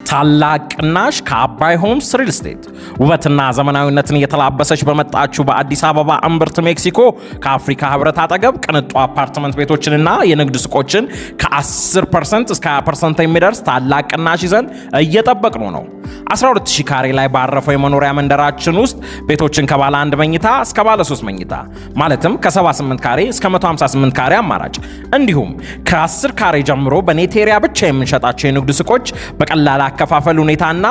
ታላቅ ቅናሽ ከአባይ ሆምስ ሪል ስቴት ውበትና ዘመናዊነትን እየተላበሰች በመጣችው በአዲስ አበባ እምብርት ሜክሲኮ ከአፍሪካ ህብረት አጠገብ ቅንጡ አፓርትመንት ቤቶችንና የንግድ ሱቆችን ከ10% እስከ 20% የሚደርስ ታላቅ ቅናሽ ይዘን እየጠበቅነው ነው። 12000 ካሬ ላይ ባረፈው የመኖሪያ መንደራችን ውስጥ ቤቶችን ከባለ 1 መኝታ እስከ ባለ 3 መኝታ ማለትም ከ78 ካሬ እስከ 158 ካሬ አማራጭ እንዲሁም ከ10 ካሬ ጀምሮ በኔቴሪያ ብቻ የምንሸጣቸው የንግድ ሱቆች በቀላል አከፋፈል ሁኔታና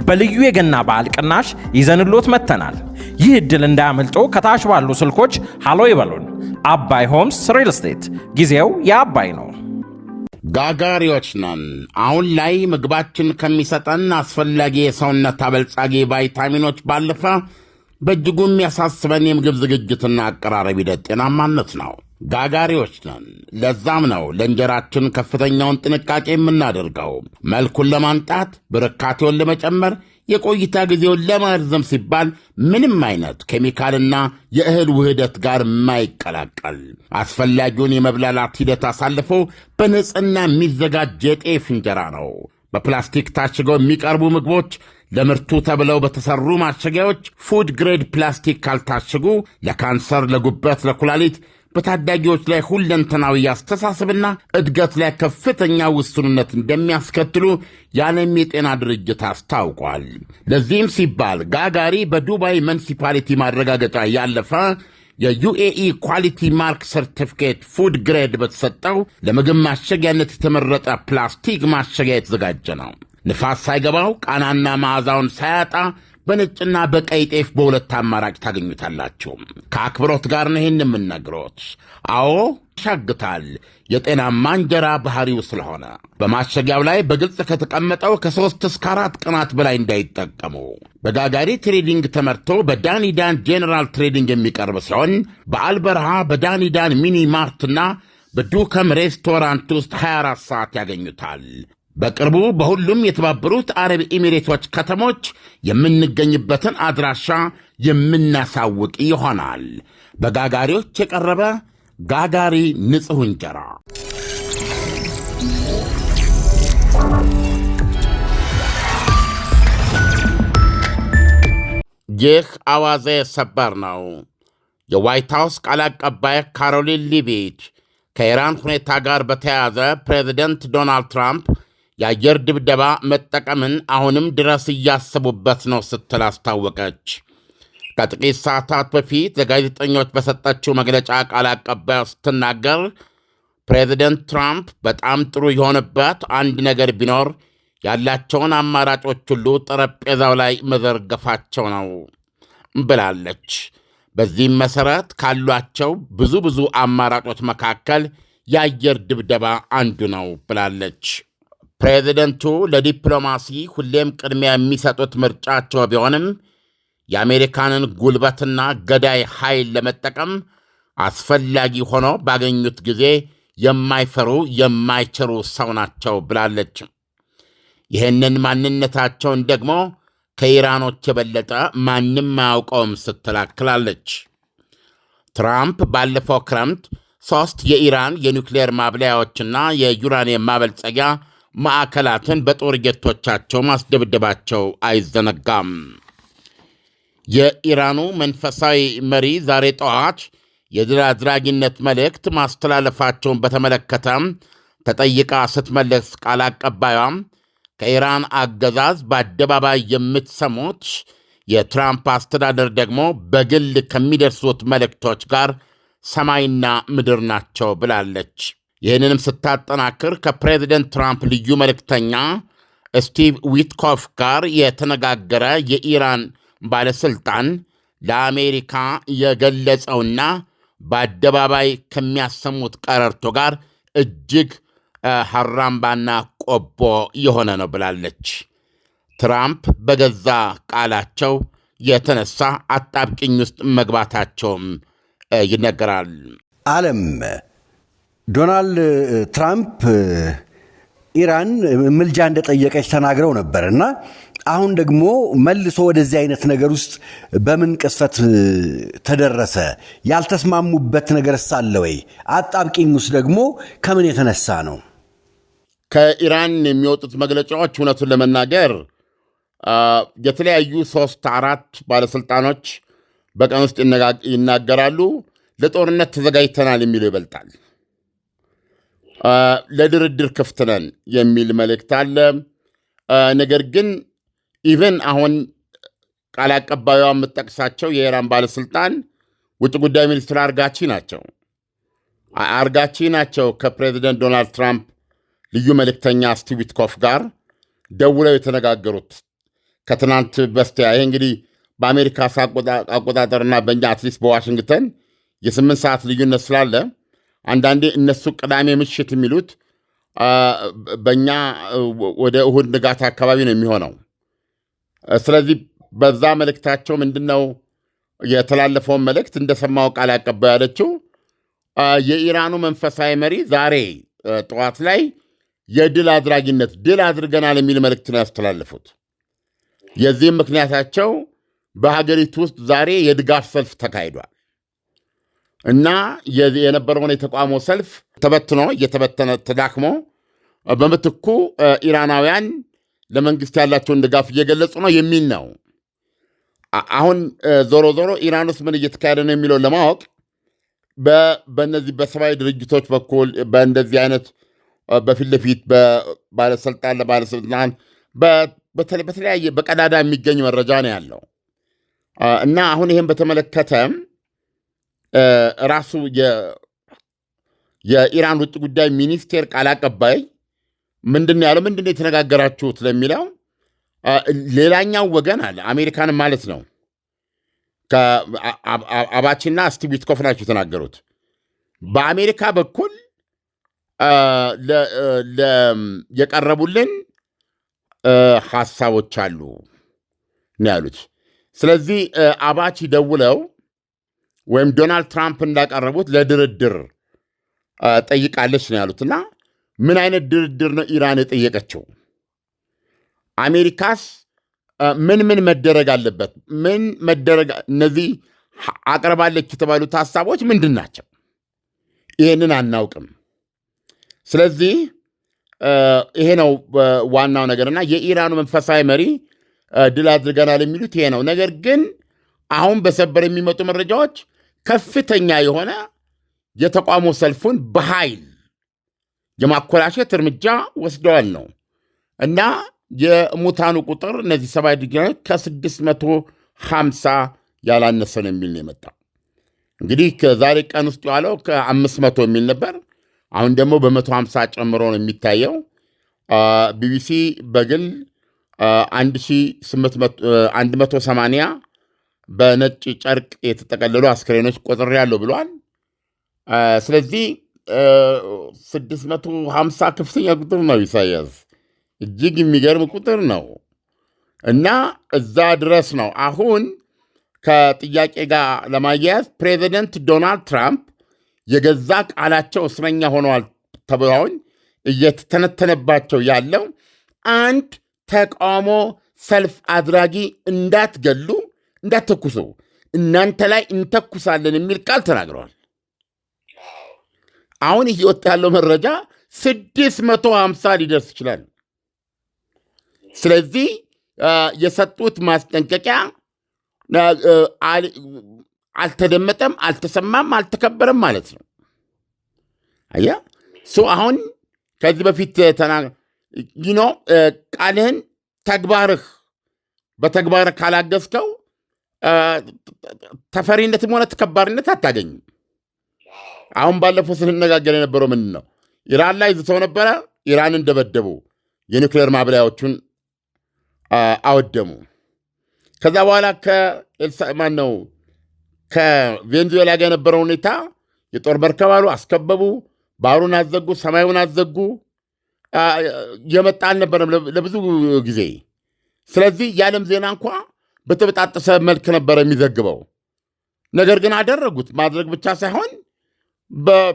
በልዩ የገና በዓል ቅናሽ ይዘንሎት መተናል። ይህ እድል እንዳያመልጦ ከታች ባሉ ስልኮች ሃሎ ይበሉን። አባይ ሆምስ ሪል ስቴት፣ ጊዜው የአባይ ነው። ጋጋሪዎች ነን። አሁን ላይ ምግባችን ከሚሰጠን አስፈላጊ የሰውነት አበልጻጊ ቫይታሚኖች ባለፈ በእጅጉ የሚያሳስበን የምግብ ዝግጅትና አቀራረብ ሂደት ጤናማነት ነው። ጋጋሪዎች ነን። ለዛም ነው ለእንጀራችን ከፍተኛውን ጥንቃቄ የምናደርገው። መልኩን ለማንጣት፣ ብርካቴውን ለመጨመር፣ የቆይታ ጊዜውን ለማርዘም ሲባል ምንም አይነት ኬሚካልና የእህል ውህደት ጋር የማይቀላቀል አስፈላጊውን የመብላላት ሂደት አሳልፎ በንጽህና የሚዘጋጅ የጤፍ እንጀራ ነው። በፕላስቲክ ታሽገው የሚቀርቡ ምግቦች ለምርቱ ተብለው በተሰሩ ማሸጊያዎች ፉድ ግሬድ ፕላስቲክ ካልታሸጉ ለካንሰር፣ ለጉበት፣ ለኩላሊት በታዳጊዎች ላይ ሁለንተናዊ አስተሳሰብና እድገት ላይ ከፍተኛ ውስንነት እንደሚያስከትሉ የዓለም የጤና ድርጅት አስታውቋል። ለዚህም ሲባል ጋጋሪ በዱባይ ሙኒሲፓሊቲ ማረጋገጫ ያለፈ የዩኤኢ ኳሊቲ ማርክ ሰርቲፊኬት ፉድ ግሬድ በተሰጠው ለምግብ ማሸጊያነት የተመረጠ ፕላስቲክ ማሸጊያ የተዘጋጀ ነው። ንፋስ ሳይገባው ቃናና መዓዛውን ሳያጣ በነጭና በቀይ ጤፍ በሁለት አማራጭ ታገኙታላችሁ። ከአክብሮት ጋር ነው ይህን የምነግሮት። አዎ ያሻግታል፣ የጤናማ እንጀራ ባህሪው ስለሆነ። በማሸጊያው ላይ በግልጽ ከተቀመጠው ከ3 እስከ 4 ቀናት በላይ እንዳይጠቀሙ። በጋጋሪ ትሬዲንግ ተመርቶ በዳኒዳን ጄኔራል ትሬዲንግ የሚቀርብ ሲሆን በአልበረሃ በዳኒዳን ሚኒ ማርትና በዱከም ሬስቶራንት ውስጥ 24 ሰዓት ያገኙታል። በቅርቡ በሁሉም የተባበሩት አረብ ኤሚሬቶች ከተሞች የምንገኝበትን አድራሻ የምናሳውቅ ይሆናል። በጋጋሪዎች የቀረበ ጋጋሪ ንጹሕ እንጀራ። ይህ አዋዜ ሰበር ነው። የዋይት ሃውስ ቃል አቀባይ ካሮሊን ሊቪች ከኢራን ሁኔታ ጋር በተያያዘ ፕሬዚደንት ዶናልድ ትራምፕ የአየር ድብደባ መጠቀምን አሁንም ድረስ እያሰቡበት ነው ስትል አስታወቀች። ከጥቂት ሰዓታት በፊት ለጋዜጠኞች በሰጠችው መግለጫ ቃል አቀባዩ ስትናገር ፕሬዚደንት ትራምፕ በጣም ጥሩ የሆነበት አንድ ነገር ቢኖር ያላቸውን አማራጮች ሁሉ ጠረጴዛው ላይ መዘርገፋቸው ነው ብላለች። በዚህም መሠረት ካሏቸው ብዙ አማራጮች መካከል የአየር ድብደባ አንዱ ነው ብላለች። ፕሬዚደንቱ ለዲፕሎማሲ ሁሌም ቅድሚያ የሚሰጡት ምርጫቸው ቢሆንም የአሜሪካንን ጉልበትና ገዳይ ኃይል ለመጠቀም አስፈላጊ ሆኖ ባገኙት ጊዜ የማይፈሩ የማይችሩ ሰው ናቸው ብላለች። ይህንን ማንነታቸውን ደግሞ ከኢራኖች የበለጠ ማንም አያውቀውም ስትል አክላለች። ትራምፕ ባለፈው ክረምት 3 የኢራን የኒውክሌር ማብለያዎችና የዩራኒየም ማበልጸጊያ ማዕከላትን በጦር ጀቶቻቸው ማስደብደባቸው አይዘነጋም። የኢራኑ መንፈሳዊ መሪ ዛሬ ጠዋት የድል አድራጊነት መልእክት ማስተላለፋቸውን በተመለከተ ተጠይቃ ስትመለስ ቃል አቀባዩም ከኢራን አገዛዝ በአደባባይ የምትሰሙት የትራምፕ አስተዳደር ደግሞ በግል ከሚደርሱት መልእክቶች ጋር ሰማይና ምድር ናቸው ብላለች። ይህንንም ስታጠናክር ከፕሬዚደንት ትራምፕ ልዩ መልእክተኛ ስቲቭ ዊትኮፍ ጋር የተነጋገረ የኢራን ባለሥልጣን ለአሜሪካ የገለጸውና በአደባባይ ከሚያሰሙት ቀረርቶ ጋር እጅግ ሐራምባና ቆቦ የሆነ ነው ብላለች። ትራምፕ በገዛ ቃላቸው የተነሳ አጣብቅኝ ውስጥ መግባታቸውም ይነገራል። ዓለም ዶናልድ ትራምፕ ኢራን ምልጃ እንደጠየቀች ተናግረው ነበር እና አሁን ደግሞ መልሶ ወደዚህ አይነት ነገር ውስጥ በምን ቅስፈት ተደረሰ? ያልተስማሙበት ነገር ሳለ ወይ? አጣብቂኝ ውስጥ ደግሞ ከምን የተነሳ ነው? ከኢራን የሚወጡት መግለጫዎች እውነቱን ለመናገር የተለያዩ 3-4 ባለሥልጣኖች በቀን ውስጥ ይናገራሉ። ለጦርነት ተዘጋጅተናል የሚለው ይበልጣል። ለድርድር ክፍት ነን የሚል መልእክት አለ። ነገር ግን ኢቨን አሁን ቃል አቀባዩ የምጠቅሳቸው የኢራን ባለሥልጣን ውጭ ጉዳይ ሚኒስትር አርጋቺ ናቸው ከፕሬዚደንት ዶናልድ ትራምፕ ልዩ መልእክተኛ ስቲቭ ዊትኮፍ ጋር ደውለው የተነጋገሩት ከትናንት በስቲያ። ይሄ እንግዲህ በአሜሪካ አቆጣጠርና በእኛ አትሊስት በዋሽንግተን የ8 ሰዓት ልዩነት ስላለ አንዳንዴ እነሱ ቅዳሜ ምሽት የሚሉት በእኛ ወደ እሁድ ንጋት አካባቢ ነው የሚሆነው። ስለዚህ በዛ መልእክታቸው ምንድነው የተላለፈውን መልእክት እንደሰማው ቃል አቀባዩ ያለችው የኢራኑ መንፈሳዊ መሪ ዛሬ ጠዋት ላይ የድል አድራጊነት ድል አድርገናል የሚል መልእክት ነው ያስተላለፉት። የዚህም ምክንያታቸው በሀገሪቱ ውስጥ ዛሬ የድጋፍ ሰልፍ ተካሂዷል እና የነበረውን የተቃውሞ ሰልፍ እየተበተነ ተዳክሞ በምትኩ ኢራናውያን ለመንግስት ያላቸውን ድጋፍ እየገለጹ ነው የሚል ነው። አሁን ዞሮ ዞሮ ኢራን ውስጥ ምን እየተካሄደ ነው የሚለውን ለማወቅ በእነዚህ በሰብአዊ ድርጅቶች በኩል በእንደዚህ አይነት በፊት ለፊት ለባለስልጣን በተለያየ በቀዳዳ የሚገኝ መረጃ ነው ያለው እና አሁን ይህም በተመለከተ ራሱ የኢራን ውጭ ጉዳይ ሚኒስቴር ቃል አቀባይ ምንድን ያለው ምንድን የተነጋገራችሁት ለሚለው ሌላኛው ወገን አለ አሜሪካንም ማለት ነው አባቺና ስቲቭ ዊትኮፍ ናቸው የተናገሩት። በአሜሪካ በኩል የቀረቡልን ሐሳቦች አሉ ነው ያሉት። ስለዚህ አባቺ ደውለው ወይም ዶናልድ ትራምፕ እንዳቀረቡት ለድርድር ጠይቃለች ነው ያሉት። እና ምን አይነት ድርድር ነው ኢራን የጠየቀችው? አሜሪካስ ምን መደረግ አለበት? እነዚህ አቅርባለች የተባሉት ሐሳቦች ምንድን ናቸው? ይህንን አናውቅም። ስለዚህ ይሄ ነው ዋናው ነገርና የኢራኑ መንፈሳዊ መሪ ድል አድርገናል የሚሉት ይሄ ነው። ነገር ግን አሁን በሰበር የሚመጡ መረጃዎች ከፍተኛ የሆነ የተቃውሞ ሰልፉን በኃይል የማኮላሸት እርምጃ ወስደዋል ነው እና የሙታኑ ቁጥር እነዚህ ሰብአዊ ድርጅቶች ከ650 ያላነሰ ነው የሚል ነው የመጣው። እንግዲህ ከዛሬ ቀን ውስጥ የዋለው ከ500 የሚል ነበር። አሁን ደግሞ በ150 ጨምሮ ነው የሚታየው። ቢቢሲ በግል 180 በነጭ ጨርቅ የተጠቀለሉ አስክሬኖች ቆጥሬ ያለው ብሏል። ስለዚህ 650 ከፍተኛ ቁጥር ነው ኢሳያስ፣ እጅግ የሚገርም ቁጥር ነው እና እዛ ድረስ ነው። አሁን ከጥያቄ ጋር ለማያያዝ ፕሬዚደንት ዶናልድ ትራምፕ የገዛ ቃላቸው እስረኛ ሆነዋል ተብለውን እየተተነተነባቸው ያለው አንድ ተቃውሞ ሰልፍ አድራጊ እንዳትገሉ፣ እንዳትተኩሱ፣ እናንተ ላይ እንተኩሳለን የሚል ቃል ተናግረዋል። አሁን እየወጣ ያለው መረጃ 650 ሊደርስ ይችላል። ስለዚህ የሰጡት ማስጠንቀቂያ አልተደመጠም፣ አልተሰማም፣ አልተከበረም ማለት ነው። አያ አሁን ከዚህ በፊት ቃልህን በተግባርህ ካላገዝከው ተፈሪነትም ሆነ ተከባሪነት አታገኝም። አሁን ባለፈው ስንነጋገር የነበረው ምንድን ነው? ኢራን ላይ ዝተው ነበረ። ኢራንን ደበደቡ፣ የኒውክሌር ማብላያዎቹን አወደሙ። ከዛ በኋላ ከቬንዙዌላ ጋር የነበረው ሁኔታ የጦር መርከብ አሉ አስከበቡ፣ ባህሩን አዘጉ፣ ሰማዩን አዘጉ። የመጣ አልነበረም ለብዙ ጊዜ። ስለዚህ የዓለም ዜና እንኳ በተበጣጠሰ መልክ ነበረ የሚዘግበው። ነገር ግን አደረጉት። ማድረግ ብቻ ሳይሆን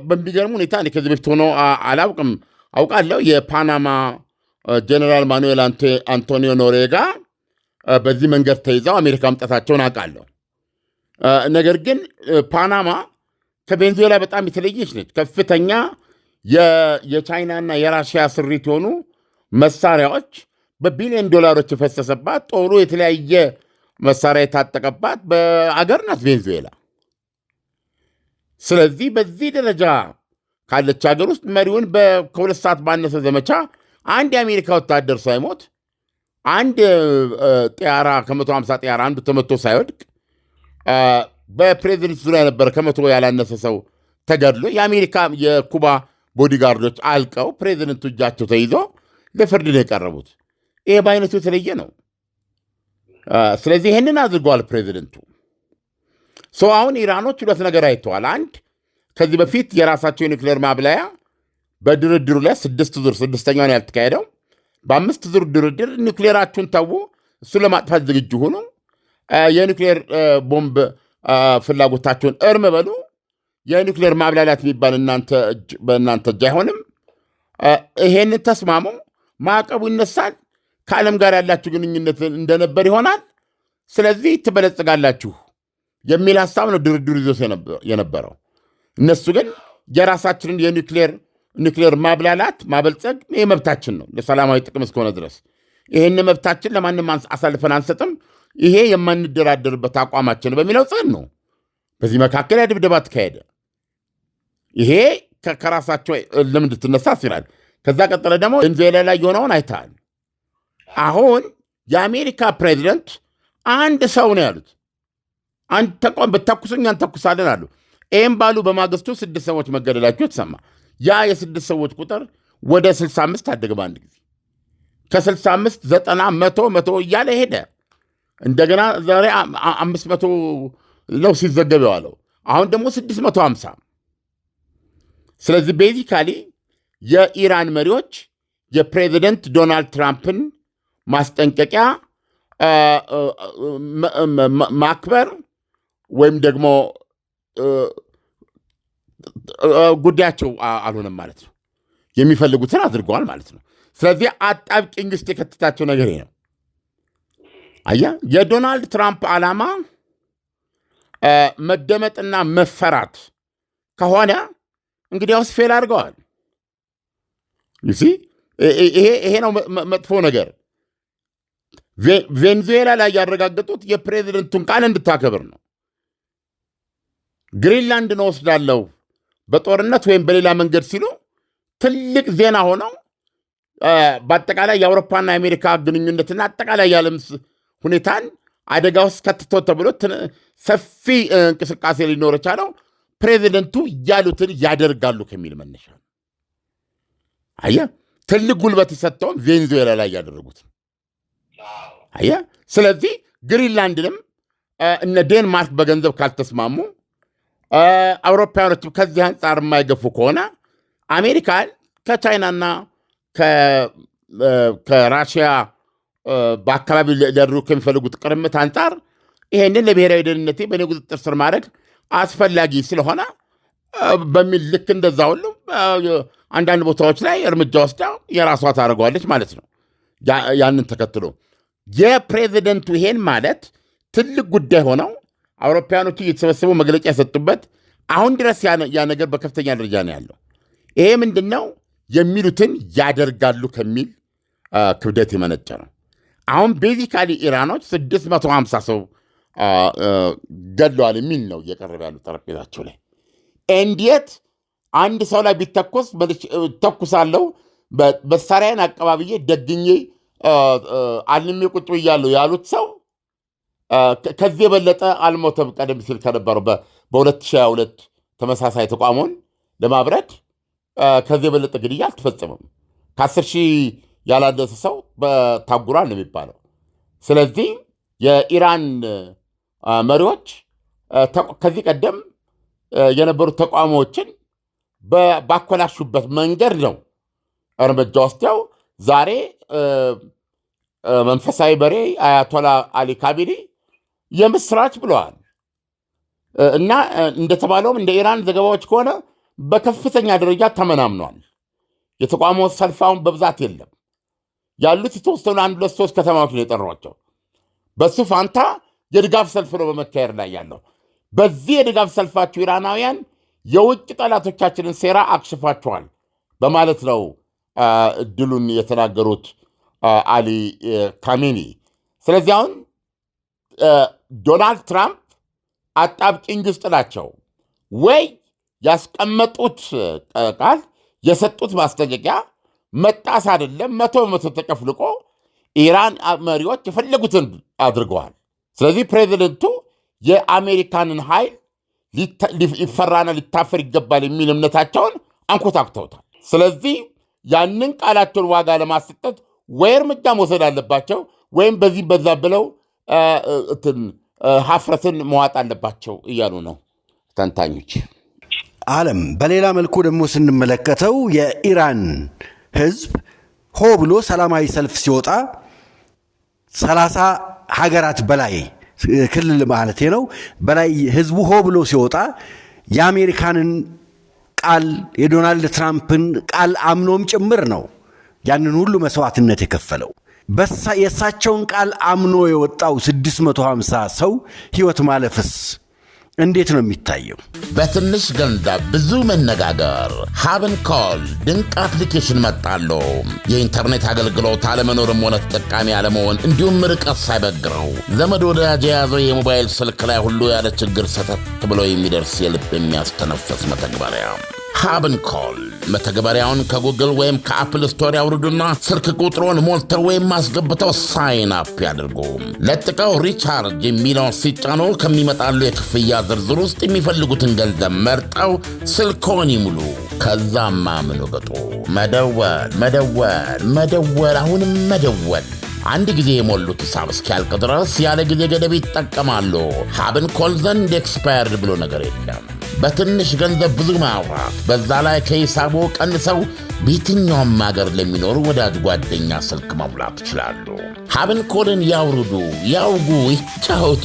በሚገርም ሁኔታ ከዚህ በፊት ሆኖ አላውቅም። አውቃለሁ የፓናማ ጀነራል ማኑኤል አንቶኒዮ ኖሬጋ በዚህ መንገድ ተይዘው አሜሪካ መምጣታቸውን አውቃለሁ። ነገር ግን ፓናማ ከቬንዙዌላ በጣም የተለየች ነች። ከፍተኛ የቻይናና የራሽያ ስሪት የሆኑ መሳሪያዎች በቢሊዮን ዶላሮች የፈሰሰባት ጦሩ የተለያየ መሳሪያ የታጠቀባት በአገር ናት ቬንዙዌላ። ስለዚህ በዚህ ደረጃ ካለች ሀገር ውስጥ መሪውን ከ2 ሰዓት ባነሰ ዘመቻ አንድ የአሜሪካ ወታደር ሳይሞት አንድ ጢያራ ከ150 ጢያራ አንዱ ተመቶ ሳይወድቅ በፕሬዚደንት ዙሪያ የነበረ ከመቶ ያላነሰ ሰው ተገድሎ የአሜሪካ የኩባ ቦዲጋርዶች አልቀው ፕሬዚደንቱ እጃቸው ተይዞ ለፍርድ ነው የቀረቡት። ይሄ በአይነቱ የተለየ ነው። ስለዚህ ይህንን አድርገዋል ፕሬዚደንቱ። አሁን ኢራኖች 2 ነገር አይተዋል። አንድ ከዚህ በፊት የራሳቸው የኒውክሌር ማብላያ በድርድሩ ላይ 6 ዙር 6ኛውን ያልተካሄደው በ5 ዙር ድርድር ኒውክሌራችሁን ተዉ፣ እሱ ለማጥፋት ዝግጁ ሆኑ፣ የኒውክሌር ቦምብ ፍላጎታቸውን እርም በሉ፣ የኒውክሌር ማብላላት የሚባል በእናንተ እጅ አይሆንም፣ ይሄንን ተስማሙ፣ ማዕቀቡ ይነሳል፣ ከዓለም ጋር ያላችሁ ግንኙነት እንደነበር ይሆናል፣ ስለዚህ ትበለጽጋላችሁ የሚል ሀሳብ ነው ድርድሩ ይዞት የነበረው። እነሱ ግን የራሳችንን የኒውክሌር ማብላላት ማበልጸግ ይህ መብታችን ነው ለሰላማዊ ጥቅም እስከሆነ ድረስ ይህን መብታችን ለማንም አሳልፈን አንሰጥም፣ ይሄ የማንደራደርበት አቋማችን በሚለው ጽን ነው። በዚህ መካከል ድብደባ ተካሄደ። ይሄ ከራሳቸው ልምድ ትነሳ ይላል። ከዛ ቀጠለ ደግሞ ቬንዙዌላ ላይ የሆነውን አይተሃል። አሁን የአሜሪካ ፕሬዚደንት አንድ ሰው ነው ያሉት። አንድ ተቋም ብታኩሱኝ አንተኩሳለን አሉ። ይህም ባሉ በማግስቱ 6 ሰዎች መገደላቸው የተሰማ። ያ የ6 ሰዎች ቁጥር ወደ 65 አደገ በአንድ ጊዜ። ከ65 90 100 እያለ ሄደ። እንደገና ዛሬ 500 ነው ሲዘገብ የዋለው። አሁን ደግሞ 650። ስለዚህ ቤዚካሊ የኢራን መሪዎች የፕሬዚደንት ዶናልድ ትራምፕን ማስጠንቀቂያ ማክበር ወይም ደግሞ ጉዳያቸው አልሆነም ማለት ነው። የሚፈልጉትን አድርገዋል ማለት ነው። ስለዚህ አጣብቂኝ ውስጥ የከተታቸው ነገር ነው። አየህ፣ የዶናልድ ትራምፕ ዓላማ መደመጥና መፈራት ከሆነ እንግዲያውስ ፌል አድርገዋል። ይሄ ነው መጥፎ ነገር። ቬንዙዌላ ላይ ያረጋገጡት የፕሬዚደንቱን ቃል እንድታከብር ነው። ግሪንላንድን ወስዳለሁ በጦርነት ወይም በሌላ መንገድ ሲሉ ትልቅ ዜና ሆነው በአጠቃላይ የአውሮፓና የአሜሪካ ግንኙነትና አጠቃላይ የዓለም ሁኔታን አደጋ ውስጥ ከትቶ ተብሎ ሰፊ እንቅስቃሴ ሊኖር የቻለው ፕሬዚደንቱ ያሉትን ያደርጋሉ ከሚል መነሻ ነው። አየህ፣ ትልቅ ጉልበት የሰጠውን ቬንዙዌላ ላይ ያደረጉት። አየህ፣ ስለዚህ ግሪንላንድንም እነ ዴንማርክ በገንዘብ ካልተስማሙ አውሮፓውያኖች ከዚህ አንጻር የማይገፉ ከሆነ አሜሪካን ከቻይናና ከራሽያ በአካባቢ ሊያደርጉ ከሚፈልጉት ቅርምት አንጻር ይሄንን ለብሔራዊ ደህንነቴ በእኔ ቁጥጥር ስር ማድረግ አስፈላጊ ስለሆነ በሚል ልክ እንደዛ ሁሉ አንዳንድ ቦታዎች ላይ እርምጃ ወስዳ የራሷ ታደርገዋለች ማለት ነው። ያንን ተከትሎ የፕሬዚደንቱ ይሄን ማለት ትልቅ ጉዳይ ሆነው አውሮፓውያኖቹ እየተሰበሰቡ መግለጫ የሰጡበት አሁን ድረስ ያ ነገር በከፍተኛ ደረጃ ነው ያለው። ይሄ ምንድን ነው የሚሉትን ያደርጋሉ ከሚል ክብደት የመነጨ ነው። አሁን ቤዚካሊ ኢራኖች 650 ሰው ገድለዋል የሚል ነው እየቀረበ ያሉ ጠረጴዛቸው ላይ። እንዴት አንድ ሰው ላይ ቢተኮስ ተኩሳለሁ መሳሪያን አቀባብዬ ደግኜ አልሜ ቁጭ ብያለሁ ያሉት ሰው ከዚህ የበለጠ አልሞተም። ቀደም ሲል ከነበረው በ2022 ተመሳሳይ ተቋሙን ለማብረድ ከዚህ የበለጠ ግድያ አልተፈጸመም። ከ10 ሺህ ያላነሰ ሰው ታጉሯል ነው የሚባለው። ስለዚህ የኢራን መሪዎች ከዚህ ቀደም የነበሩት ተቋሞችን ባኮላሹበት መንገድ ነው እርምጃ ወስደው ዛሬ መንፈሳዊ በሬ አያቶላ አሊ ካሚኒ የምስራች ብለዋል። እና እንደተባለውም እንደ ኢራን ዘገባዎች ከሆነ በከፍተኛ ደረጃ ተመናምኗል። የተቋሙ ሰልፋውን በብዛት የለም። ያሉት የተወሰኑ 1 2 3 ከተማዎች ነው የጠሯቸው። በሱ ፋንታ የድጋፍ ሰልፍ ነው በመካሄድ ላይ ያለው። በዚህ የድጋፍ ሰልፋችሁ ኢራናውያን የውጭ ጠላቶቻችንን ሴራ አክሽፋችኋል በማለት ነው ድሉን የተናገሩት አሊ ካሜኒ። ስለዚህ አሁን ዶናልድ ትራምፕ አጣብቂኝ ውስጥ ናቸው። ወይ ያስቀመጡት ቃል የሰጡት ማስጠንቀቂያ መጣስ አይደለም 100% ተጨፍልቆ ኢራን መሪዎች የፈለጉትን አድርገዋል። ስለዚህ ፕሬዚደንቱ የአሜሪካንን ኃይል ሊፈራና ሊታፈር ይገባል የሚል እምነታቸውን አንኮታኩተውታል። ስለዚህ ያንን ቃላቸውን ዋጋ ለማሰጠት ወይ እርምጃ መውሰድ አለባቸው ወይም በዚህ በዛ ብለው ሀፍረትን መዋጥ አለባቸው እያሉ ነው ተንታኞች። ዓለም በሌላ መልኩ ደግሞ ስንመለከተው የኢራን ህዝብ ሆ ብሎ ሰላማዊ ሰልፍ ሲወጣ 30 ሀገራት በላይ ክልል ማለት ነው በላይ ህዝቡ ሆ ብሎ ሲወጣ የአሜሪካንን ቃል የዶናልድ ትራምፕን ቃል አምኖም ጭምር ነው ያንን ሁሉ መስዋዕትነት የከፈለው። የእሳቸውን ቃል አምኖ የወጣው 650 ሰው ህይወት ማለፍስ እንዴት ነው የሚታየው? በትንሽ ገንዘብ ብዙ መነጋገር ሀብን ኮል ድንቅ አፕሊኬሽን መጣሉ። የኢንተርኔት አገልግሎት አለመኖርም ሆነ ተጠቃሚ አለመሆን እንዲሁም ርቀት ሳይበግረው ዘመድ ወዳጅ የያዘው የሞባይል ስልክ ላይ ሁሉ ያለ ችግር ሰተት ብሎ የሚደርስ የልብ የሚያስተነፍስ መተግበሪያ ሀብን ኮል። መተግበሪያውን ከጉግል ወይም ከአፕል ስቶር ያውርዱና ስልክ ቁጥሮን ሞልተው ወይም ማስገብተው ሳይን አፕ ያድርጉ። ለጥቀው ሪቻርጅ የሚለውን ሲጫኑ ከሚመጣሉ የክፍያ ዝርዝር ውስጥ የሚፈልጉትን ገንዘብ መርጠው ስልክዎን ይሙሉ። ከዛም አምኑ ቅጡ። መደወል፣ አሁንም መደወል። አንድ ጊዜ የሞሉት ሂሳብ እስኪያልቅ ድረስ ያለ ጊዜ ገደብ ይጠቀማሉ። ሀብን ኮል ዘንድ ኤክስፓየርድ ብሎ ነገር የለም። በትንሽ ገንዘብ ብዙ ማውራት፣ በዛ ላይ ከሂሳቡ ቀንሰው በየትኛውም ሀገር ለሚኖሩ ወዳጅ ጓደኛ ስልክ መሙላት ይችላሉ። ሀብን ኮልን ያውርዱ፣ ያውጉ፣ ይጫወቱ፣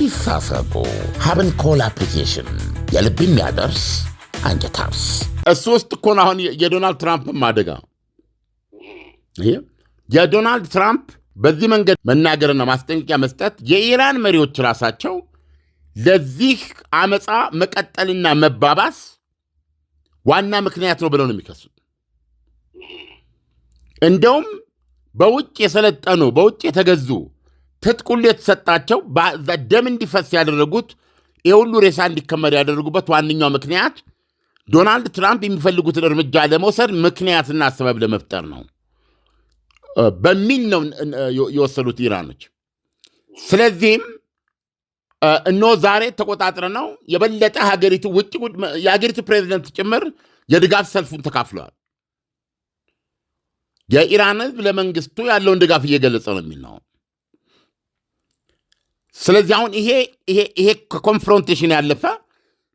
ይሳሰቁ። ሀብን ኮል አፕሊኬሽን የልብ የሚያደርስ አንጀታርስ። እሱ ውስጥ እኮ ነው አሁን የዶናልድ ትራምፕ ማደጋ። የዶናልድ ትራምፕ በዚህ መንገድ መናገርና ማስጠንቀቂያ መስጠት የኢራን መሪዎች ራሳቸው ለዚህ አመፃ መቀጠልና መባባስ ዋና ምክንያት ነው ብለው ነው የሚከሱት። እንደውም በውጭ የሰለጠኑ በውጭ የተገዙ ትጥቅ ሁሉ የተሰጣቸው ደም እንዲፈስ ያደረጉት የሁሉ ሬሳ እንዲከመር ያደረጉበት ዋነኛው ምክንያት ዶናልድ ትራምፕ የሚፈልጉትን እርምጃ ለመውሰድ ምክንያትና ሰበብ ለመፍጠር ነው በሚል ነው የወሰዱት ኢራኖች። ስለዚህም እነሆ ዛሬ ተቆጣጥረ ነው የበለጠ ሀገሪቱ የሀገሪቱ ፕሬዚደንት ጭምር የድጋፍ ሰልፉን ተካፍለዋል። የኢራን ህዝብ ለመንግስቱ ያለውን ድጋፍ እየገለጸ ነው የሚል ነው። ስለዚህ አሁን ይሄ ኮንፍሮንቴሽን ያለፈ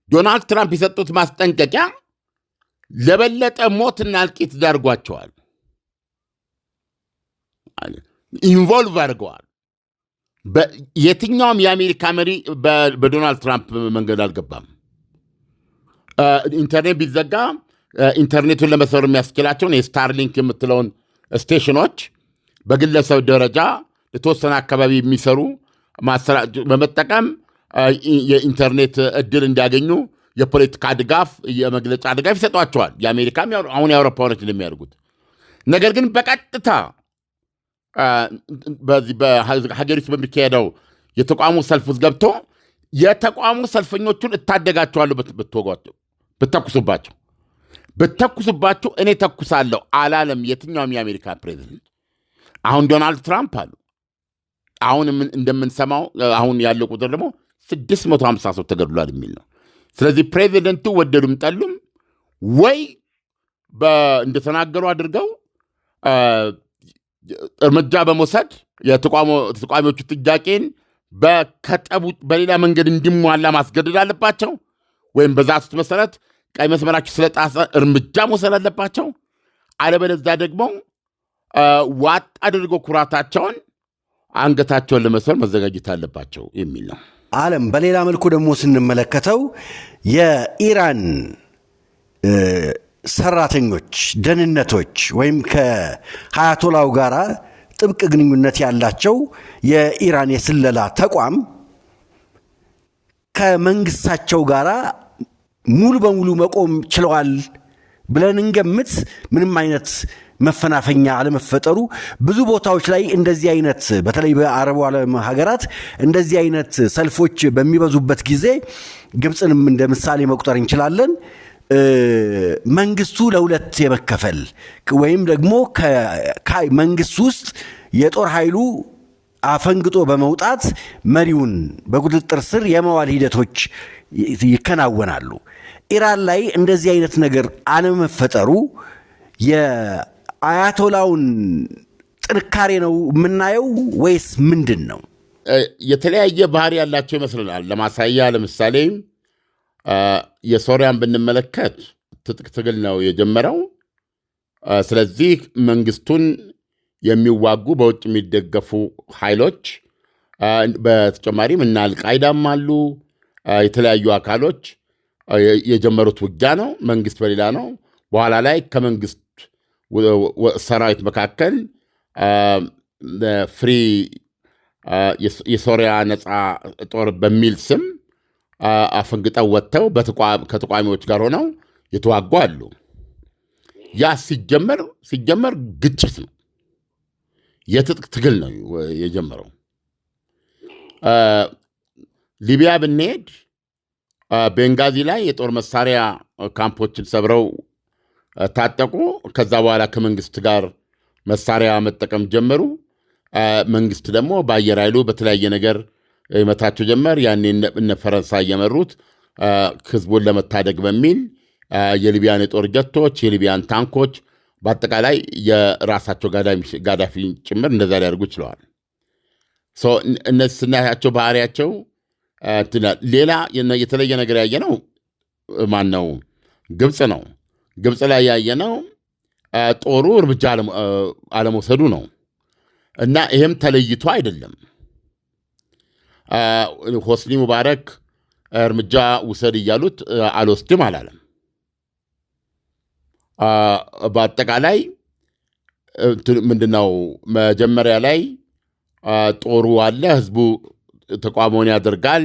ዶናልድ ትራምፕ የሰጡት ማስጠንቀቂያ ለበለጠ ሞትና እልቂት ዳርጓቸዋል፣ ኢንቮልቭ አድርገዋል። የትኛውም የአሜሪካ መሪ በዶናልድ ትራምፕ መንገድ አልገባም። ኢንተርኔት ቢዘጋ ኢንተርኔቱን ለመሰሩ የሚያስችላቸውን የስታርሊንክ የምትለውን ስቴሽኖች በግለሰብ ደረጃ ለተወሰነ አካባቢ የሚሰሩ በመጠቀም የኢንተርኔት እድል እንዲያገኙ የፖለቲካ ድጋፍ፣ የመግለጫ ድጋፍ ይሰጧቸዋል። የአሜሪካም አሁን የአውሮፓኖች እንደሚያደርጉት። ነገር ግን በቀጥታ በሀገሪቱ በሚካሄደው የተቋሙ ሰልፍ ውስጥ ገብቶ የተቋሙ ሰልፈኞቹን እታደጋቸዋለሁ ብተኩሱባቸው እኔ ተኩሳለሁ አላለም የትኛውም የአሜሪካ ፕሬዚደንት። አሁን ዶናልድ ትራምፕ አሉ። አሁን እንደምንሰማው አሁን ያለው ቁጥር ደግሞ 650 ሰው ተገድሏል የሚል ነው። ስለዚህ ፕሬዚደንቱ ወደዱም ጠሉም ወይ እንደተናገሩ አድርገው እርምጃ በመውሰድ የተቋሚዎቹ ጥያቄን በሌላ መንገድ እንዲሟላ ማስገደድ አለባቸው፣ ወይም በዛቱት መሰረት ቀይ መስመራቸው ስለጣሰ እርምጃ መውሰድ አለባቸው። አለበለዚያ ደግሞ ዋጥ አድርገው ኩራታቸውን አንገታቸውን ለመስበር መዘጋጀት አለባቸው የሚል ነው። ዓለም በሌላ መልኩ ደግሞ ስንመለከተው የኢራን ሰራተኞች፣ ደህንነቶች ወይም ከአያቶላው ጋር ጥብቅ ግንኙነት ያላቸው የኢራን የስለላ ተቋም ከመንግስታቸው ጋር ሙሉ በሙሉ መቆም ችለዋል ብለን እንገምት። ምንም አይነት መፈናፈኛ አለመፈጠሩ ብዙ ቦታዎች ላይ እንደዚህ አይነት በተለይ በአረቡ ዓለም ሀገራት እንደዚህ አይነት ሰልፎች በሚበዙበት ጊዜ ግብፅንም እንደ ምሳሌ መቁጠር እንችላለን። መንግስቱ ለሁለት የመከፈል ወይም ደግሞ መንግስት ውስጥ የጦር ኃይሉ አፈንግጦ በመውጣት መሪውን በቁጥጥር ስር የማዋል ሂደቶች ይከናወናሉ። ኢራን ላይ እንደዚህ አይነት ነገር አለመፈጠሩ የአያቶላውን ጥንካሬ ነው የምናየው ወይስ ምንድን ነው? የተለያየ ባህሪ ያላቸው ይመስለናል። ለማሳያ ለምሳሌ የሶሪያን ብንመለከት ትጥቅ ትግል ነው የጀመረው። ስለዚህ መንግስቱን የሚዋጉ በውጭ የሚደገፉ ኃይሎች በተጨማሪም እና አልቃይዳም አሉ። የተለያዩ አካሎች የጀመሩት ውጊያ ነው። መንግስት በሌላ ነው። በኋላ ላይ ከመንግስት ሰራዊት መካከል ፍሪ የሶሪያ ነፃ ጦር በሚል ስም አፈንግጠው ወጥተው ከተቋሚዎች ጋር ሆነው የተዋጉ አሉ። ያ ሲጀመር ግጭት ነው፣ የትጥቅ ትግል ነው የጀመረው። ሊቢያ ብንሄድ ቤንጋዚ ላይ የጦር መሳሪያ ካምፖችን ሰብረው ታጠቁ። ከዛ በኋላ ከመንግስት ጋር መሳሪያ መጠቀም ጀመሩ። መንግስት ደግሞ በአየር ኃይሉ በተለያየ ነገር ይመታቸው ጀመር። ያኔ እነ ፈረንሳይ የመሩት ህዝቡን ለመታደግ በሚል የሊቢያን የጦር ጀቶች፣ የሊቢያን ታንኮች በአጠቃላይ የራሳቸው ጋዳፊ ጭምር እንደዛ ሊያደርጉ ችለዋል። እነዚህ ስናያቸው ባህሪያቸው ሌላ የተለየ ነገር ያየነው ማን ነው? ግብፅ ነው። ግብፅ ላይ ያየነው ጦሩ እርምጃ አለመውሰዱ ነው እና ይሄም ተለይቶ አይደለም። ሆስኒ ሙባረክ እርምጃ ውሰድ እያሉት አልወስድም አላለም። በአጠቃላይ ምንድነው መጀመሪያ ላይ ጦሩ አለ፣ ህዝቡ ተቃውሞውን ያደርጋል።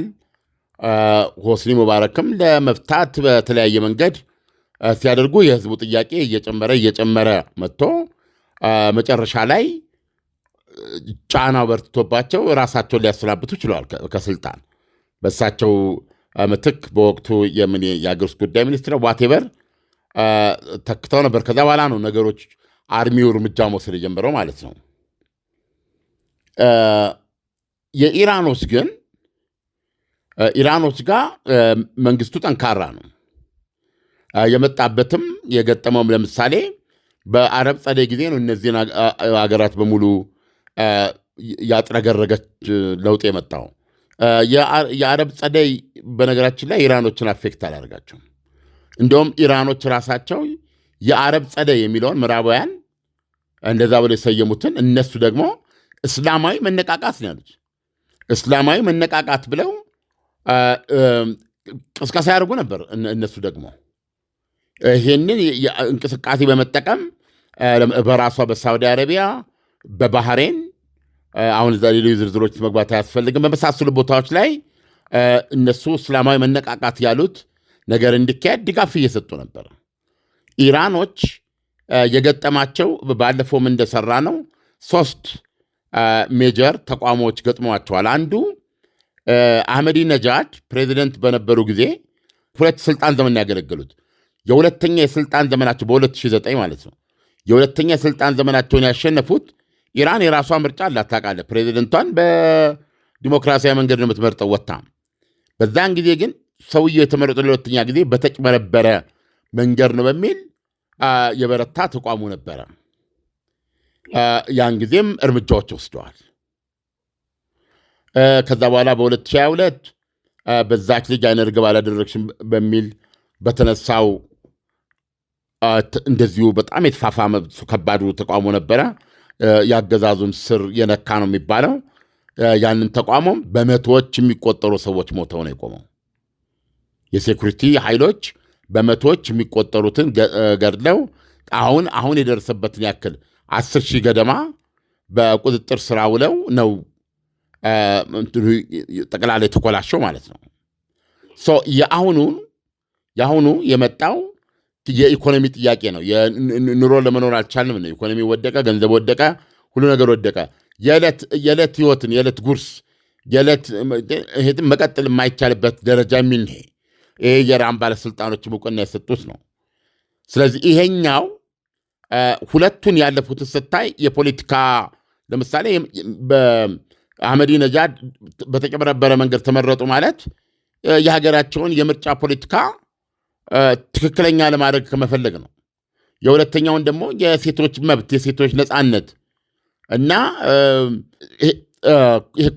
ሆስኒ ሙባረክም ለመፍታት በተለያየ መንገድ ሲያደርጉ የህዝቡ ጥያቄ እየጨመረ መጥቶ መጨረሻ ላይ ጫናው በርትቶባቸው ራሳቸውን ሊያሰናብቱ ችለዋል ከስልጣን። በእሳቸው ምትክ በወቅቱ የአገር ውስጥ ጉዳይ ሚኒስትር ዋቴቨር ተክተው ነበር። ከዛ በኋላ ነው ነገሮች አርሚው እርምጃ መውሰድ የጀመረው ማለት ነው። የኢራኖች ጋር መንግስቱ ጠንካራ ነው። የመጣበትም የገጠመውም ለምሳሌ በአረብ ጸደይ ጊዜ ነው። እነዚህን ሀገራት በሙሉ ያጥረገረገች ለውጥ የመጣው የአረብ ጸደይ በነገራችን ላይ ኢራኖችን አፌክት አላደርጋቸውም። እንደውም ኢራኖች ራሳቸው የአረብ ጸደይ የሚለውን ምዕራባውያን እንደዛ ብለው የሰየሙትን እነሱ ደግሞ እስላማዊ መነቃቃት ነው ያሉት። እስላማዊ መነቃቃት ብለው ቅስቀሳ ያደርጉ ነበር። እነሱ ደግሞ ይህንን እንቅስቃሴ በመጠቀም በራሷ በሳውዲ አረቢያ፣ በባህሬን አሁን እዛ ሌሎች ዝርዝሮች መግባት አያስፈልግም፣ በመሳሰሉ ቦታዎች ላይ እነሱ እስላማዊ መነቃቃት ያሉት ነገር እንዲካሄድ ድጋፍ እየሰጡ ነበር። ኢራኖች የገጠማቸው ባለፈውም እንደሰራ ነው 3 ሜጀር ተቋሞች ገጥመዋቸዋል። አንዱ አህመዲ ነጃድ ፕሬዚደንት በነበሩ ጊዜ 2 ስልጣን ዘመን ያገለገሉት የሁለተኛ የስልጣን ዘመናቸው በ2009 ማለት ነው። የሁለተኛ የስልጣን ዘመናቸውን ያሸነፉት ኢራን የራሷ ምርጫ አላት ታውቃለህ። ፕሬዚደንቷን በዲሞክራሲያዊ መንገድ ነው የምትመርጠው ወታ። በዛን ጊዜ ግን ሰውየው የተመረጠ ለሁለተኛ ጊዜ በተጭበረበረ መንገድ ነው በሚል የበረታ ተቋሙ ነበረ። ያን ጊዜም እርምጃዎች ወስደዋል። ከዛ በኋላ በ2022 በዛች ልጅ አይነ ርግብ አላደረግሽም በሚል በተነሳው እንደዚሁ በጣም የተፋፋመ ከባዱ ተቋሞ ነበረ። የአገዛዙን ስር የነካ ነው የሚባለው። ያንን ተቋሞም በመቶዎች የሚቆጠሩ ሰዎች ሞተው ነው የቆመው። የሴኩሪቲ ኃይሎች በመቶዎች የሚቆጠሩትን ገድለው አሁን የደረሰበትን ያክል 10,000 ገደማ በቁጥጥር ስራ ውለው ነው ጠቅላላ የተኮላሸው ማለት ነው። የአሁኑ የመጣው የኢኮኖሚ ጥያቄ ነው። ኑሮ ለመኖር አልቻልንም ነው። ኢኮኖሚ ወደቀ፣ ገንዘብ ወደቀ፣ ሁሉ ነገር ወደቀ። የዕለት ህይወትን የዕለት ጉርስ መቀጠል የማይቻልበት ደረጃ የሚል ይሄ የኢራን ባለሥልጣኖች እውቅና የሰጡት ነው። ስለዚህ ይሄኛው ሁለቱን ያለፉትን ስታይ የፖለቲካ ለምሳሌ በአህመዲነጃድ በተጨበረበረ መንገድ ተመረጡ ማለት የሀገራቸውን የምርጫ ፖለቲካ ትክክለኛ ለማድረግ ከመፈለግ ነው። የሁለተኛውን ደግሞ የሴቶች መብት የሴቶች ነፃነት እና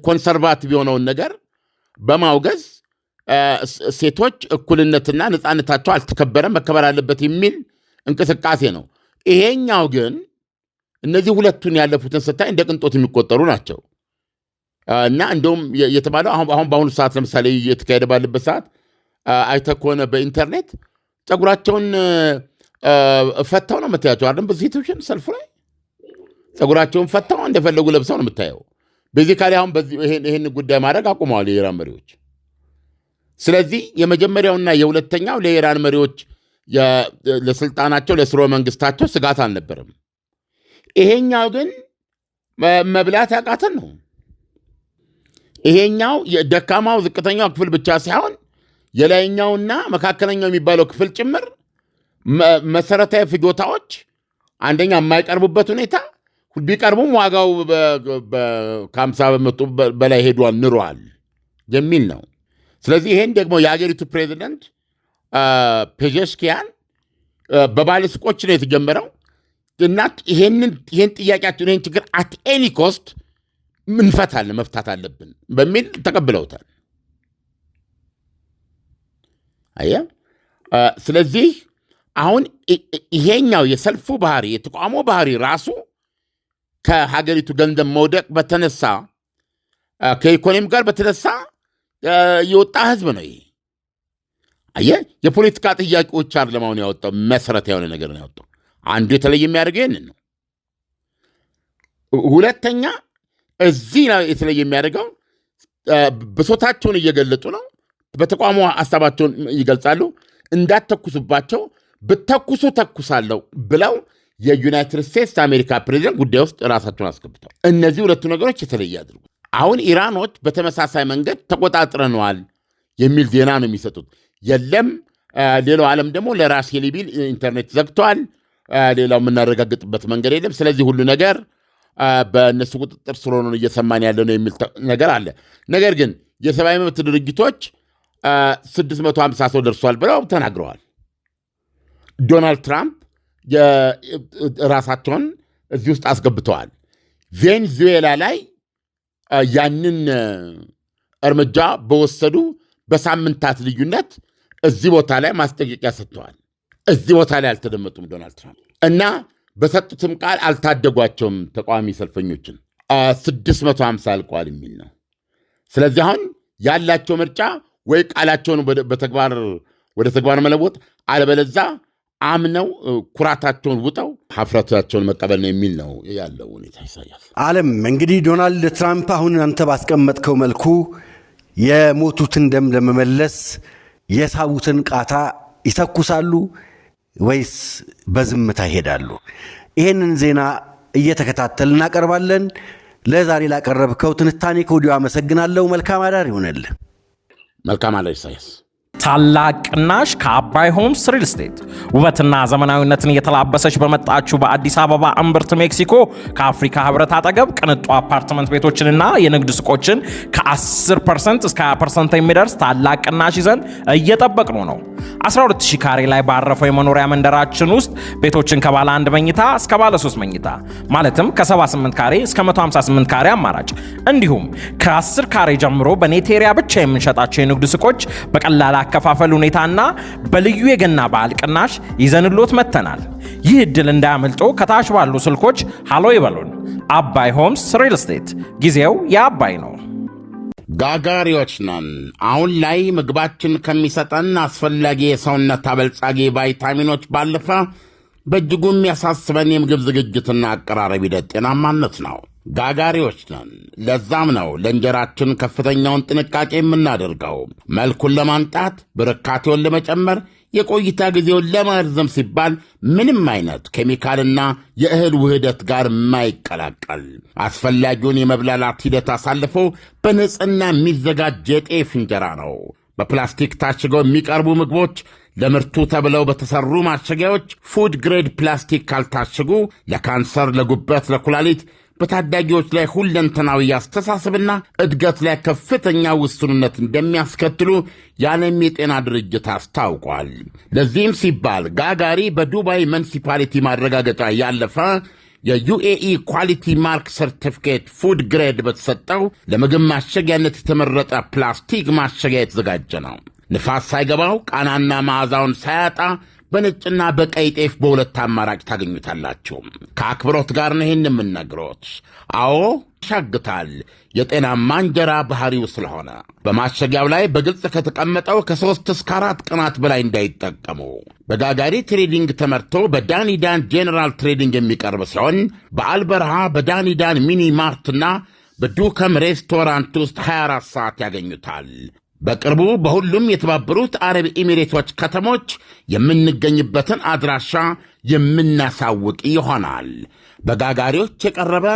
ኮንሰርቫቲቭ የሆነውን ነገር በማውገዝ ሴቶች እኩልነትና ነፃነታቸው አልተከበረም፣ መከበር አለበት የሚል እንቅስቃሴ ነው። ይሄኛው ግን እነዚህ ሁለቱን ያለፉትን ስታይ እንደ ቅንጦት የሚቆጠሩ ናቸው እና እንደውም የተባለው አሁን በአሁኑ ሰዓት ለምሳሌ እየተካሄደ ባለበት ሰዓት አይተህ ከሆነ በኢንተርኔት ፀጉራቸውን ፈታው ነው የምታያቸው አይደል? በዚህ ቴሌቪዥን ሰልፉ ላይ ፀጉራቸውን ፈታው እንደፈለጉ ለብሰው ነው የምታየው። ቤዚካሊ አሁን ይህን ጉዳይ ማድረግ አቁመዋል የኢራን መሪዎች። ስለዚህ የመጀመሪያውና የሁለተኛው ለኢራን መሪዎች ለስልጣናቸው ለስርወ መንግስታቸው ስጋት አልነበረም። ይሄኛው ግን መብላት ያቃተን ነው። ይሄኛው ደካማው ዝቅተኛው ክፍል ብቻ ሳይሆን የላይኛውና መካከለኛው የሚባለው ክፍል ጭምር መሰረታዊ ፍጆታዎች አንደኛ የማይቀርቡበት ሁኔታ ቢቀርቡም ዋጋው ከ50 በመቶ በላይ ሄዷል ንሯል የሚል ነው። ስለዚህ ይሄን ደግሞ የሀገሪቱ ፕሬዚደንት ፔዜሽኪያን በባለሱቆች ነው የተጀመረው እና ይሄን ጥያቄያችን ይሄን ችግር አት ኤኒ ኮስት እንፈታለን መፍታት አለብን በሚል ተቀብለውታል። አየህ፣ ስለዚህ አሁን ይሄኛው የሰልፉ ባህሪ የተቋሙ ባህሪ ራሱ ከሀገሪቱ ገንዘብ መውደቅ በተነሳ ከኢኮኖሚ ጋር በተነሳ የወጣ ህዝብ ነው። ይሄ አየህ፣ የፖለቲካ ጥያቄዎች አይደለም አሁን ያወጣው መሰረት የሆነ ነገር ነው ያወጣው። አንዱ የተለየ የሚያደርገው ይህንን ነው። ሁለተኛ እዚህ ነው የተለየ የሚያደርገው ብሶታቸውን እየገለጡ ነው። በተቋሙ ሀሳባቸውን ይገልጻሉ። እንዳትተኩሱባቸው ብተኩሱ ተኩሳለሁ ብለው የዩናይትድ ስቴትስ አሜሪካ ፕሬዚደንት ጉዳይ ውስጥ ራሳቸውን አስገብተው እነዚህ ሁለቱ ነገሮች የተለየ አድርጉ። አሁን ኢራኖች በተመሳሳይ መንገድ ተቆጣጥረነዋል የሚል ዜና ነው የሚሰጡት። የለም ሌላው ዓለም ደግሞ ለራስ ሊቢል ኢንተርኔት ዘግተዋል፣ ሌላው የምናረጋግጥበት መንገድ የለም። ስለዚህ ሁሉ ነገር በእነሱ ቁጥጥር ስር ሆኖ እየሰማን ያለ ነው የሚል ነገር አለ። ነገር ግን የሰብአዊ መብት ድርጅቶች 650 ሰው ደርሷል ብለው ተናግረዋል። ዶናልድ ትራምፕ ራሳቸውን እዚህ ውስጥ አስገብተዋል። ቬንዙዌላ ላይ ያንን እርምጃ በወሰዱ በሳምንታት ልዩነት እዚህ ቦታ ላይ ማስጠንቀቂያ ሰጥተዋል። እዚህ ቦታ ላይ አልተደመጡም ዶናልድ ትራምፕ እና በሰጡትም ቃል አልታደጓቸውም ተቃዋሚ ሰልፈኞችን። 650 አልቀዋል የሚል ነው። ስለዚህ አሁን ያላቸው ምርጫ ወይ ቃላቸውን ወደ ተግባር መለወጥ፣ አለበለዛ አምነው ኩራታቸውን ውጠው ሀፍረታቸውን መቀበል ነው የሚል ነው ያለው ሁኔታ። ይሳያል ዓለም እንግዲህ ዶናልድ ትራምፕ አሁን አንተ ባስቀመጥከው መልኩ የሞቱትን ደም ለመመለስ የሳቡትን ቃታ ይተኩሳሉ ወይስ በዝምታ ይሄዳሉ? ይሄንን ዜና እየተከታተል እናቀርባለን። ለዛሬ ላቀረብከው ትንታኔ ከወዲሁ አመሰግናለሁ። መልካም አዳር ይሆንልህ። መልካም አዳር ኢሳያስ። ታላቅ ቅናሽ ከአባይ ሆምስ ሪል ስቴት ውበትና ዘመናዊነትን እየተላበሰች በመጣችው በአዲስ አበባ እምብርት ሜክሲኮ ከአፍሪካ ህብረት አጠገብ ቅንጡ አፓርትመንት ቤቶችንና የንግድ ሱቆችን ከ10% እስከ 20% የሚደርስ ታላቅ ቅናሽ ይዘን እየጠበቅኑ ነው። 12000 ካሬ ላይ ባረፈው የመኖሪያ መንደራችን ውስጥ ቤቶችን ከባለ 1 መኝታ እስከ ባለ 3 መኝታ ማለትም ከ78 ካሬ እስከ 158 ካሬ አማራጭ እንዲሁም ከ10 ካሬ ጀምሮ በኔቴሪያ ብቻ የምንሸጣቸው የንግድ ሱቆች በቀላል አከፋፈል ሁኔታና በልዩ የገና በዓል ቅናሽ ይዘንሎት መተናል። ይህ ዕድል እንዳያመልጦ ከታች ባሉ ስልኮች ሃሎ ይበሉን። አባይ ሆምስ ሪል ስቴት፣ ጊዜው የአባይ ነው። ጋጋሪዎች ነን። አሁን ላይ ምግባችን ከሚሰጠን አስፈላጊ የሰውነት አበልጻጊ ቫይታሚኖች ባለፈ በእጅጉ የሚያሳስበን የምግብ ዝግጅትና አቀራረብ ሂደት ጤናማነት ነው። ጋጋሪዎች ነን። ለዛም ነው ለእንጀራችን ከፍተኛውን ጥንቃቄ የምናደርገው። መልኩን ለማንጣት፣ ብርካቴውን ለመጨመር፣ የቆይታ ጊዜውን ለማርዘም ሲባል ምንም አይነት ኬሚካልና የእህል ውህደት ጋር የማይቀላቀል አስፈላጊውን የመብላላት ሂደት አሳልፎ በንጽህና የሚዘጋጅ የጤፍ እንጀራ ነው። በፕላስቲክ ታሽገው የሚቀርቡ ምግቦች ለምርቱ ተብለው በተሰሩ ማሸጊያዎች ፉድ ግሬድ ፕላስቲክ ካልታሸጉ ለካንሰር፣ ለጉበት፣ ለኩላሊት በታዳጊዎች ላይ ሁለንተናዊ አስተሳሰብና እድገት ላይ ከፍተኛ ውስንነት እንደሚያስከትሉ የዓለም የጤና ድርጅት አስታውቋል። ለዚህም ሲባል ጋጋሪ በዱባይ ሙኒሲፓሊቲ ማረጋገጫ ያለፈ የዩኤኢ ኳሊቲ ማርክ ሰርቲፊኬት ፉድ ግሬድ በተሰጠው ለምግብ ማሸጊያነት የተመረጠ ፕላስቲክ ማሸጊያ የተዘጋጀ ነው። ንፋስ ሳይገባው ቃናና መዓዛውን ሳያጣ በነጭና በቀይ ጤፍ በሁለት አማራጭ ታገኙታላችሁ። ከአክብሮት ጋር ነው ይህን የምነግሮት። አዎ ያሻግታል፣ የጤናማ እንጀራ ባህሪው ስለሆነ። በማሸጊያው ላይ በግልጽ ከተቀመጠው ከ3 እስከ 4 ቀናት በላይ እንዳይጠቀሙ። በጋጋሪ ትሬዲንግ ተመርቶ በዳኒዳን ጄኔራል ትሬዲንግ የሚቀርብ ሲሆን በአልበረሃ በዳኒዳን ሚኒ ማርትና በዱከም ሬስቶራንት ውስጥ 24 ሰዓት ያገኙታል። በቅርቡ በሁሉም የተባበሩት አረብ ኤሚሬቶች ከተሞች የምንገኝበትን አድራሻ የምናሳውቅ ይሆናል። በጋጋሪዎች የቀረበ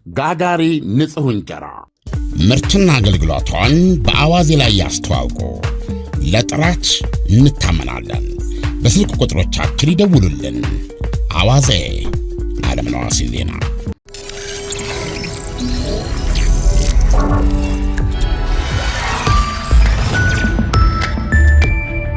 ጋጋሪ ንጹሕ እንጀራ። ምርትና አገልግሎቷን በአዋዜ ላይ ያስተዋውቁ። ለጥራች እንታመናለን። በስልክ ቁጥሮቻችን ይደውሉልን። አዋዜ ዓለምነህ ዋሴ ዜና